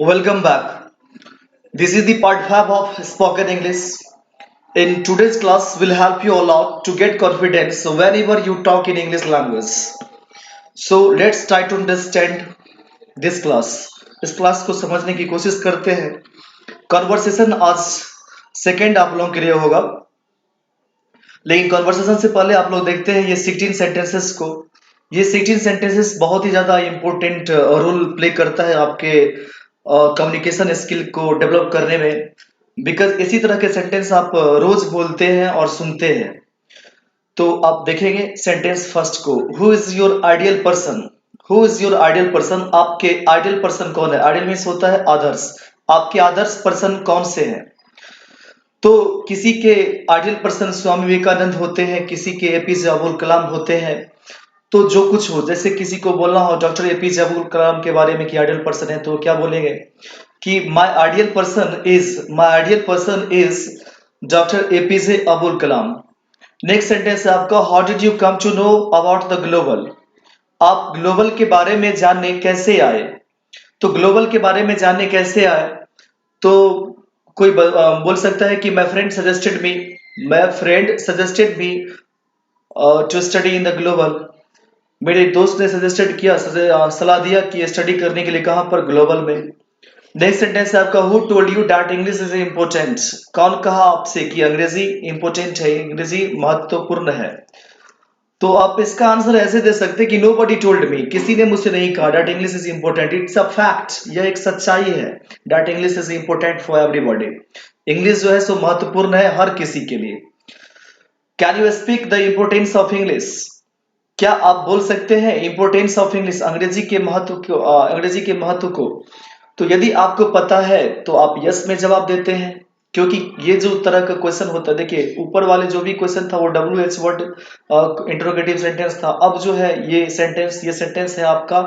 Welcome back. This is the part 5 of spoken English. In today's class, we'll help you a lot to get confidence whenever you talk in English language. So let's try to understand this class. इस class को समझने की कोशिश करते हैं. Conversation आज second आप लोगों के लिए होगा, लेकिन कॉन्वर्सेशन से पहले आप लोग देखते हैं ये 16 सेंटेंसेस को. ये 16 सेंटेंसेस बहुत ही ज़्यादा इम्पोर्टेंट रोल प्ले करता है आपके कम्युनिकेशन स्किल को डेवलप करने में, बिकॉज इसी तरह के सेंटेंस आप रोज बोलते हैं और सुनते हैं. तो आप देखेंगे सेंटेंस फर्स्ट को, who is your ideal person. Who is your ideal person, आपके आइडियल पर्सन कौन है. आइडियल मीन्स होता है आदर्श. आपके आदर्श पर्सन कौन से हैं. तो किसी के आइडियल पर्सन स्वामी विवेकानंद होते हैं, किसी के एपीजे अब्दुल कलाम होते हैं. तो जो कुछ हो, जैसे किसी को बोलना हो डॉक्टर एपीजे अब्दुल कलाम के बारे में कि आइडियल पर्सन है, तो क्या बोलेंगे कि my ideal person is doctor APJ Abdul Kalam. Next sentence है आपका, how did you come to know about the global. आप ग्लोबल के बारे में जानने कैसे आए. तो ग्लोबल के बारे में जानने कैसे आए, तो कोई बोल सकता है कि my friend suggested me to study in the global. मेरे दोस्त ने सजेस्टेड किया, सलाह दिया कि स्टडी करने के लिए कहां पर, ग्लोबल में. नेक्स्ट सेंटेंस है आपका, who told you that English is important. कौन कहा आपसे कि अंग्रेजी इंपोर्टेंट है, अंग्रेजी महत्वपूर्ण है. तो आप इसका आंसर ऐसे दे सकते हैं कि नोबडी टोल्ड मी, किसी ने मुझसे नहीं कहा that English is important. It's a fact, यह एक सच्चाई है. That English is important for everybody. English जो है सो महत्वपूर्ण है हर किसी के लिए. Can you speak the importance of English. क्या आप बोल सकते हैं इंपोर्टेंस ऑफ इंग्लिश, अंग्रेजी के महत्व को. तो यदि आपको पता है तो आप यस में जवाब देते हैं, क्योंकि ये जो तरह का क्वेश्चन होता है, देखिए ऊपर वाले जो भी क्वेश्चन था वो WH वर्ड इंटरोगेटिव सेंटेंस था. अब जो है ये सेंटेंस है आपका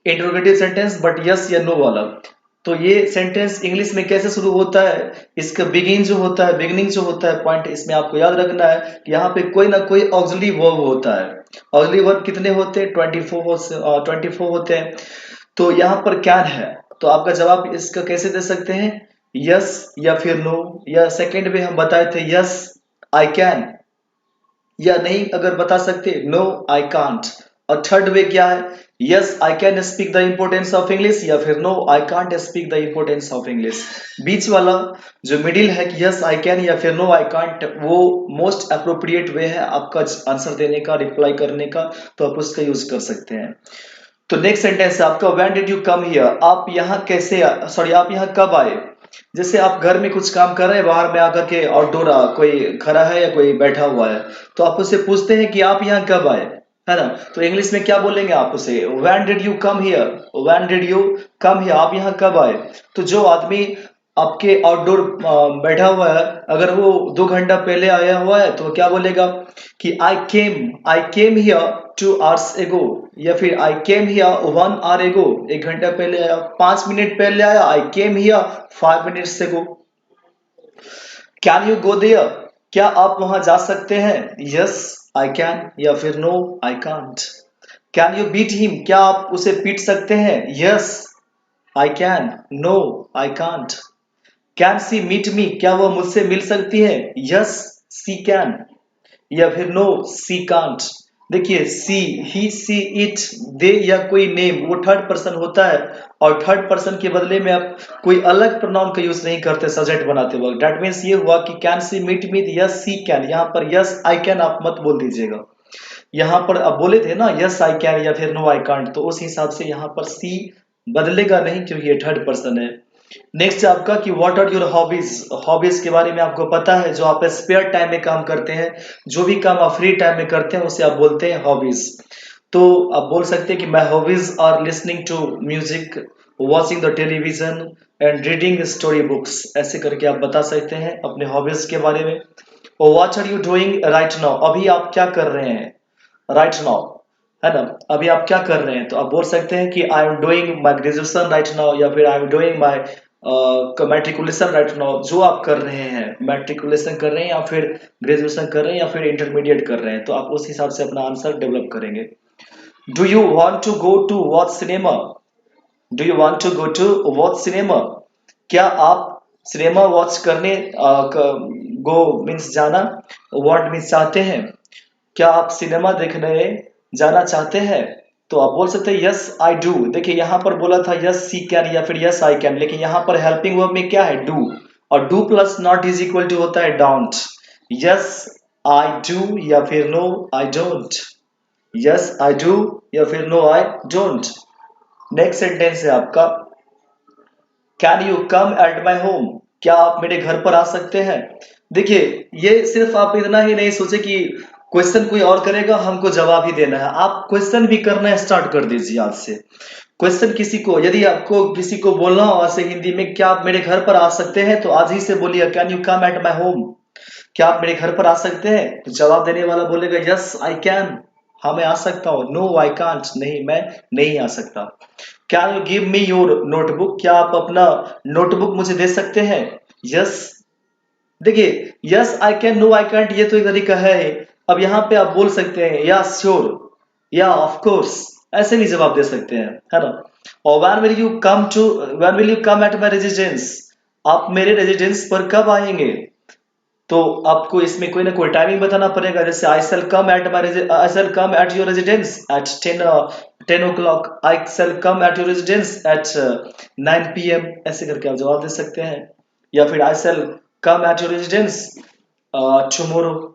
इंटरोगेटिव सेंटेंस, बट यस या नो वाला. तो ये सेंटेंस इंग्लिश में कैसे शुरू होता है, इसका बिगिनिंग जो होता है पॉइंट, इसमें आपको याद रखना है कि यहाँ पे कोई ना कोई ऑक्सिलरी वर्ब होता है. ऑक्सिलरी वर्ब कितने होते हैं, 24 होते हैं. तो यहाँ पर कैन है, तो आपका जवाब इसका कैसे दे सकते हैं, यस या फिर नो. या सेकंड में हम बताए थे यस आई कैन, या नहीं अगर बता सकते नो आई कांट. और थर्ड वे क्या है, yes I can speak the importance of English, या फिर no I can't speak the importance of English. बीच वाला जो मिडिल है कि यस आई कैन या फिर नो आई कांट, वो मोस्ट अप्रोप्रिएट वे है आपका आंसर देने का, रिप्लाई करने का. तो आप उसका यूज कर सकते हैं. तो नेक्स्ट सेंटेंस है आपका, when did you come here. आप यहाँ आप यहाँ कब आए. जैसे आप घर में कुछ काम कर रहे हैं, बाहर में आकर के आउटडोर कोई खड़ा है या कोई बैठा हुआ है, तो आप उससे पूछते हैं कि आप यहाँ कब आए, है ना. तो इंग्लिश में क्या बोलेंगे आप उसे, when did you come here. When did you come here, आप यहाँ कब आए. तो जो आदमी आपके आउटडोर बैठा हुआ है, अगर वो 2 घंटा पहले आया हुआ है, तो क्या बोलेगा कि आई केम हियर 2 hours ago, या फिर आई केम हियर 1 hour ago, 1 घंटा पहले आया. 5 मिनट पहले आया, I came here 5 minutes ago. Can you go there, क्या आप वहां जा सकते हैं, यस आई कैन या फिर no I can't. Can you beat him, क्या आप उसे पीट सकते हैं, yes I can, no I can't. Can she meet me, क्या वह मुझसे मिल सकती है, यस सी कैन या फिर नो सी कांट. देखिए सी, ही, सी, इट, दे या कोई नेम, वो थर्ड पर्सन होता है, और थर्ड पर्सन के बदले में आप कोई अलग प्रोनाउन का यूज नहीं करते सब्जेक्ट बनाते वक्त. दैट मीन्स ये हुआ कि can she meet me, yes she can. यहाँ पर यस आई कैन आप मत बोल दीजिएगा. यहाँ पर आप बोले थे ना यस आई कैन या फिर नो आई कांट, तो उस हिसाब से यहाँ पर सी बदलेगा नहीं, क्योंकि ये थर्ड पर्सन है. नेक्स्ट आपका कि what are your hobbies. Hobbies के बारे में आपको पता है, जो आप स्पेयर टाइम में काम करते हैं, जो भी काम आप फ्री टाइम में करते हैं उसे आप बोलते हैं हॉबीज. तो आप बोल सकते हैं कि my hobbies are listening to music, watching the television and reading story books. ऐसे करके आप बता सकते हैं अपने हॉबीज के बारे में. और what are you doing right now, अभी आप क्या कर रहे हैं, राइट नाउ, है ना, अभी आप क्या कर रहे हैं. तो आप बोल सकते हैं कि I am doing my graduation right now, या फिर I am doing my matriculation right now. जो आप कर रहे हैं, मैट्रिकुलेशन कर रहे हैं या फिर ग्रेजुएशन कर रहे हैं या फिर इंटरमीडिएट कर रहे हैं, तो आप उस हिसाब से अपना आंसर डेवलप करेंगे. Do you want to go to watch cinema. Do you want to go to watch cinema? क्या आप सिनेमा वॉच करने गो मीन्स जाना, वांट मीन्स चाहते हैं, क्या आप सिनेमा देखने जाना चाहते हैं? तो आप बोल सकते हैं यस आई डू। देखिए यहाँ पर बोला था यस सी कैन या फिर यस आई कैन, लेकिन यहाँ पर हेल्पिंग वर्ब में क्या है? डू, और do plus not is equal to होता है डोंट। यस आई डू या फिर no I don't, yes I do या फिर no I don't. Next sentence है आपका can you come at my home? क्या आप मेरे घर पर आ सकते हैं? देखिए ये सिर्फ आप इतना ही नहीं सोचे कि क्वेश्चन कोई और करेगा हमको जवाब ही देना है, आप क्वेश्चन भी करना स्टार्ट कर दीजिए आज से। क्वेश्चन किसी को, यदि आपको किसी को बोलना हो ऐसे हिंदी में क्या आप मेरे घर पर आ सकते हैं, तो आज ही से बोलिए can you come at my home? क्या आप मेरे घर पर आ सकते हैं? तो जवाब देने वाला बोलेगा यस आई कैन, हाँ मैं आ सकता हूँ, नो आई कांट, नहीं मैं नहीं आ सकता। Can you give me your notebook? क्या आप अपना नोटबुक मुझे दे सकते हैं? यस, देखिए yes I can no I can't ये तो एक तरीका है। अब यहाँ पे आप बोल सकते हैं या श्योर या ऑफ कोर्स, ऐसे भी जवाब दे सकते हैं, है ना। और when will you come at my residence? आप मेरे रेजिडेंस पर कब आएंगे? तो आपको इसमें कोई ना कोई टाइमिंग बताना पड़ेगा, जैसे I shall come at your residence at 10 o'clock, I shall come at your residence at 9 p.m, ऐसे करके आप जवाब दे सकते हैं। या फिर I shall come at your residence tomorrow.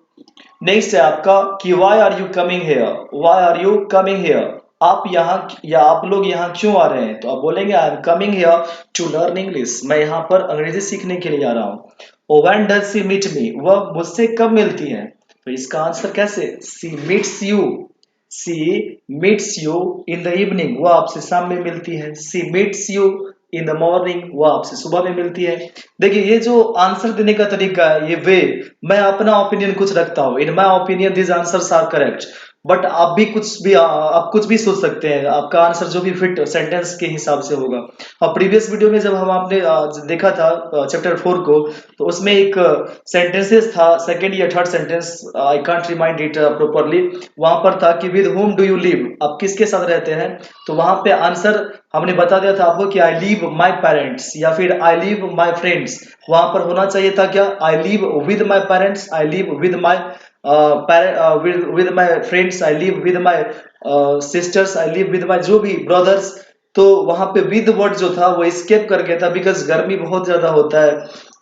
Next है आपका कि why are you coming here? Why are you coming here? आप यहाँ या आप लोग यहाँ क्यों आ रहे हैं? तो आप बोलेंगे I am coming here to learn English, मैं यहाँ पर अंग्रेजी सीखने के लिए आ रहा हूँ। Oh when does she meet me? वह मुझसे कब मिलती है? तो इसका आंसर कैसे? She meets you, she meets you in the evening, वो आपसे शाम में मिलती है। She meets you in the morning, वो आपसे सुबह में मिलती है। देखिए ये जो आंसर देने का तरीका है, ये वे, मैं अपना ओपिनियन कुछ रखता हूँ, in my opinion this answers are correct, but आप भी आप कुछ भी सोच सकते हैं, आपका आंसर जो भी फिट सेंटेंस के हिसाब से होगा। और प्रीवियस वीडियो में जब हम आपने देखा था चैप्टर 4 को, तो उसमें एक सेंटेंसेस था, सेकंड या third sentence, I can't remind it properly, वहां पर था कि with home do you live? आप किसके साथ रहते हैं? तो वहां पे आंसर हमने बता दिया था आपको कि आई लिव माई पेरेंट्स या फिर आई लिव माई फ्रेंड्स। वहां पर होना चाहिए था क्या? I live with my parents, I live with my with my friends, I live with my sisters, I live with my जो भी ब्रदर्स। तो वहां पे विद वर्ड जो था वो स्केप कर गया था, बिकॉज गर्मी बहुत ज्यादा होता है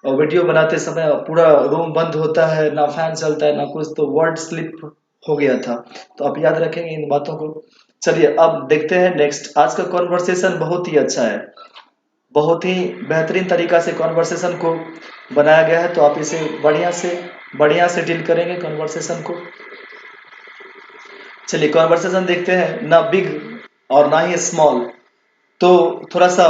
और वीडियो बनाते समय पूरा रूम बंद होता है, ना फैन चलता है ना कुछ, तो वर्ड स्लिप हो गया था। तो आप याद रखेंगे इन बातों को। चलिए अब देखते हैं नेक्स्ट। आज का कॉन्वर्सेशन बहुत ही अच्छा है, बहुत ही बेहतरीन तरीका से कॉन्वर्सेशन को बनाया गया है, तो आप इसे बढ़िया से डील करेंगे कॉन्वर्सेशन को। चलिए कॉन्वर्सेशन देखते हैं, ना बिग और ना ही स्मॉल, तो थोड़ा सा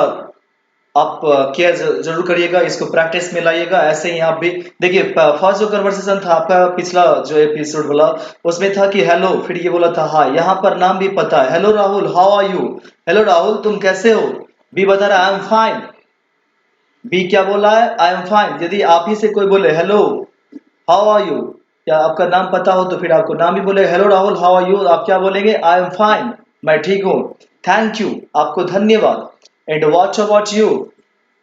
आप केयर जरूर करिएगा, इसको प्रैक्टिस में लाइएगा। ऐसे ही आप भी देखिए, फर्स्ट जो कन्वर्सेशन था आपका पिछला जो एपिसोड बोला, उसमें था कि हेलो, फिर ये बोला था हाय, यहाँ पर नाम भी पता है, hello Rahul how are you? Hello Rahul तुम कैसे हो? बी बता रहा है आई एम फाइन। बी क्या बोला है? I am fine. यदि आप ही से कोई बोले हेलो हाउ आर यू, या आपका नाम पता हो तो फिर आपको नाम भी बोले hello Rahul how are you, आप क्या बोलेंगे? आई एम फाइन, मैं ठीक हूँ। थैंक यू, आपको धन्यवाद। And what about you?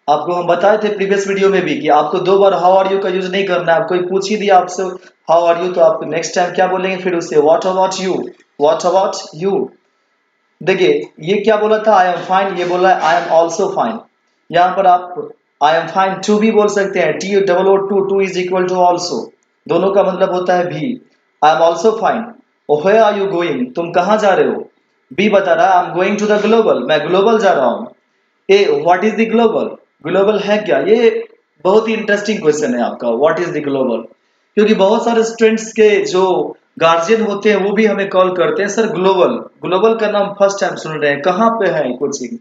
आपको हम बताए थे प्रीवियस वीडियो में भी कि आपको दो बार हाउ आर यू का यूज नहीं करना है। कोई पूछ ही दिया आपसे हाउ आर यू, तो आप नेक्स्ट टाइम क्या बोलेंगे? फिर उससे what about you, what about you. देखिए ये क्या बोला था? आई एम फाइन, ये बोला है आई एम ऑल्सो फाइन। यहाँ पर आप आई एम फाइन टू भी बोल सकते हैं, T double O too, too is equal to also, दोनों का मतलब होता है भी। I am also fine. Where are you going? तुम कहाँ जा रहे हो? बी बता रहा है I am going to the global, मैं ग्लोबल जा रहा हूँ। A what is the global? Global है क्या? ये बहुत ही इंटरेस्टिंग क्वेश्चन है आपका, व्हाट इज द ग्लोबल, क्योंकि बहुत सारे स्टूडेंट्स के जो गार्जियन होते हैं वो भी हमें कॉल करते हैं, सर ग्लोबल, ग्लोबल का नाम फर्स्ट टाइम सुन रहे हैं, कहाँ पे है कोचिंग,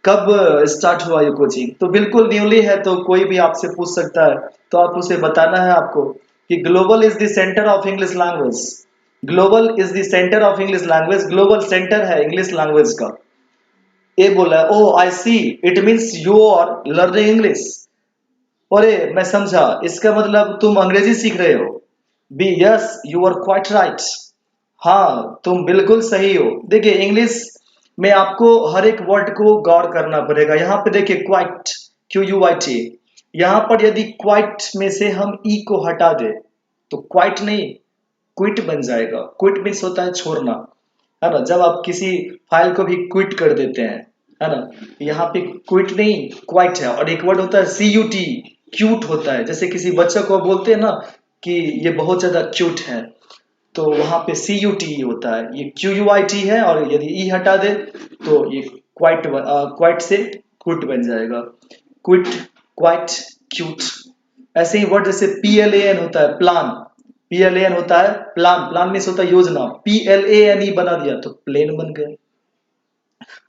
कब स्टार्ट हुआ ये कोचिंग? तो बिल्कुल न्यूली है, तो कोई भी आपसे पूछ सकता है, तो आप उसे बताना है आपको कि global is the centre of English language. Global is the centre of English language, global centre है इंग्लिश लैंग्वेज का। ए बोला है oh I see, it means you are learning English. अरे मैं समझा, इसका मतलब तुम अंग्रेजी सीख रहे हो। B yes you are quite right, हाँ तुम बिल्कुल सही हो। देखिए इंग्लिश में आपको हर एक वर्ड को गौर करना पड़ेगा। यहाँ पे देखिए क्वाइट, QUIT, यहाँ पर यदि क्वाइट में से हम ई को हटा दे तो क्वाइट नहीं क्विट बन जाएगा। क्विट मीन्स होता है छोड़ना, है ना, जब आप किसी फाइल को भी क्विट कर देते हैं, है ना। यहाँ पे क्विट नहीं क्वाइट है। और एक वर्ड होता है CUT, क्यूट होता है। जैसे किसी बच्चे को बोलते हैं ना कि ये बहुत ज्यादा क्यूट है, तो वहां पे CUT होता है। ये QUIT है, और यदि ई हटा दे तो ये क्वाइट क्वाइट से क्विट बन जाएगा। Quit, quite, cute. ऐसे ही वर्ड जैसे PLAN होता है प्लान, PLAN होता है प्लान, प्लान मीन्स होता है योजना, PLANE बना दिया तो प्लेन बन गया।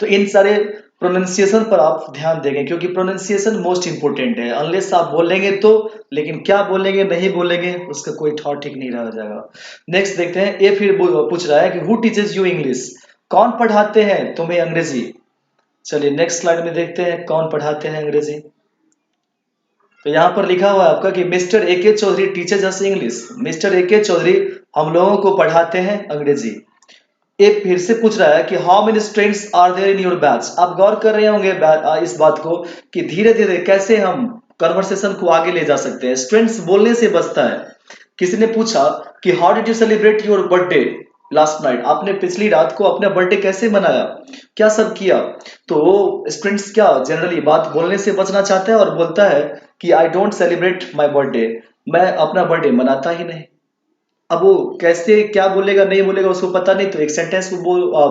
तो इन सारे प्रोनाउंसिएशन पर आप ध्यान देंगे, क्योंकि प्रोनाउंसिएशन मोस्ट इंपोर्टेंट है। अनलेस आप बोलेंगे तो, लेकिन क्या बोलेंगे नहीं बोलेंगे उसका कोई ठौर ठीक नहीं रह जाएगा। नेक्स्ट देखते हैं, ये फिर पूछ रहा है कि हु टीचेस यू इंग्लिश, कौन पढ़ाते हैं तुम्हें अंग्रेजी। चलिए नेक्स्ट स्लाइड में देखते हैं कौन पढ़ाते हैं अंग्रेजी। तो यहाँ पर लिखा हुआ है आपका कि मिस्टर AK चौधरी टीचर्स अस इंग्लिश, मिस्टर AK चौधरी हम लोगों को पढ़ाते हैं अंग्रेजी। ये फिर से पूछ रहा है कि how many students are there in your batch. आप गौर कर रहे होंगे इस बात को कि धीरे धीरे कैसे हम कन्वर्सेशन को आगे ले जा सकते हैं। स्टूडेंट्स बोलने से बचता है। किसी ने पूछा कि how did you celebrate your birthday last night, आपने पिछली रात को अपना बर्थडे कैसे मनाया, क्या सब किया। तो स्टूडेंट्स क्या जनरली बात बोलने से बचना चाहता है और बोलता है कि I don't celebrate my birthday, मैं अपना बर्थडे मनाता ही नहीं। अब वो कैसे क्या बोलेगा नहीं बोलेगा उसको पता नहीं, तो एक सेंटेंस को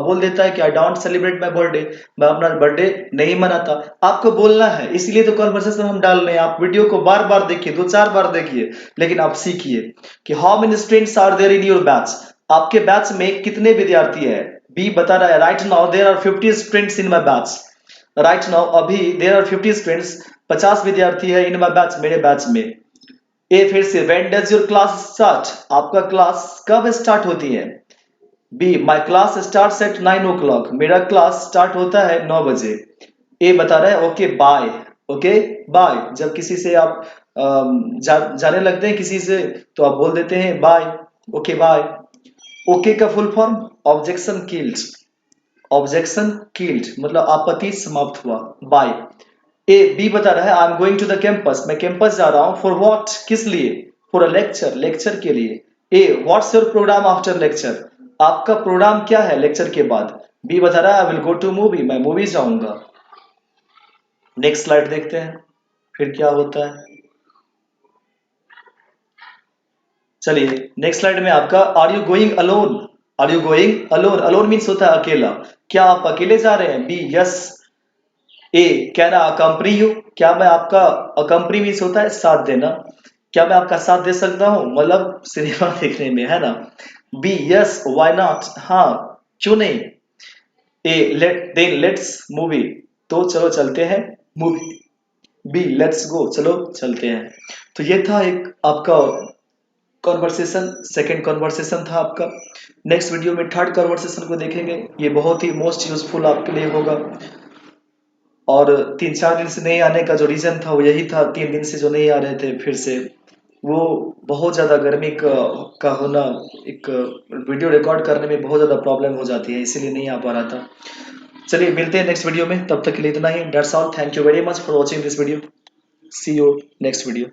बोल देता है कि I don't celebrate my birthday, मैं अपना बर्थडे नहीं मनाता। आपको बोलना है, इसीलिए तो कन्वर्सेशन हम डाल रहे हैं। आप वीडियो को बार बार देखिए, 2-4 बार देखिए, लेकिन आप सीखिए कि how many students are there in your batch, आपके बैच में कितने विद्यार्थी है। बी बता रहा है right now there are 50 students in my batch, right now अभी देयर आर 50 स्टूडेंट्स, 50 विद्यार्थी है इन माई बैच, मेरे बैच में। ए फिर से when does your class start, आपका क्लास कब स्टार्ट होती है। Be my class start at 9 o'clock, मेरा क्लास स्टार्ट होता है 9 बजे। ए बता रहा है ओके बाय, ओके बाय, जब किसी से आप जाने लगते हैं किसी से तो आप बोल देते हैं बाय, ओके बाय। ओके का full form objection killed, objection killed मतलब आपत्ति समाप्त हुआ, बाय। ए बी बता रहा है I am going to the campus, मैं कैंपस जा रहा हूं, फॉर व्हाट किस लिए, फॉर अ लेक्चर, लेक्चर के लिए। A what's your programme after lecture, आपका प्रोग्राम क्या है लेक्चर के बाद। बी बता रहा है I will go to movie, मैं मूवी जाऊंगा। नेक्स्ट स्लाइड देखते हैं फिर क्या होता है। चलिए नेक्स्ट स्लाइड में आपका are you going alone, are you going alone, alone means होता है अकेला, क्या आप अकेले जा रहे हैं। B yes. A can I accompany you, क्या मैं आपका, अकम्पनी मीन्स होता है साथ देना, क्या मैं आपका साथ दे सकता हूं, मतलब सिनेमा देखने में, है ना। बी यस व्हाई नॉट, हाँ क्यों नहीं। ए लेट्स मूवी, तो चलो चलते हैं मूवी। बी लेट्स गो, चलो चलते हैं। तो ये था एक आपका कॉन्वर्सेशन, सेकेंड कॉन्वर्सेशन था आपका। नेक्स्ट वीडियो में थर्ड कॉन्वर्सेशन को देखेंगे, ये बहुत ही मोस्ट यूजफुल आपके लिए होगा। और 3-4 दिन से नहीं आने का जो रीजन था वो यही था, 3 दिन से जो नहीं आ रहे थे फिर से, वो बहुत ज़्यादा गर्मी का होना, एक वीडियो रिकॉर्ड करने में बहुत ज़्यादा प्रॉब्लम हो जाती है, इसीलिए नहीं आ पा रहा था। चलिए मिलते हैं नेक्स्ट वीडियो में, तब तक के लिए इतना ही। That's all, thank you very much for watching this video, see you next video.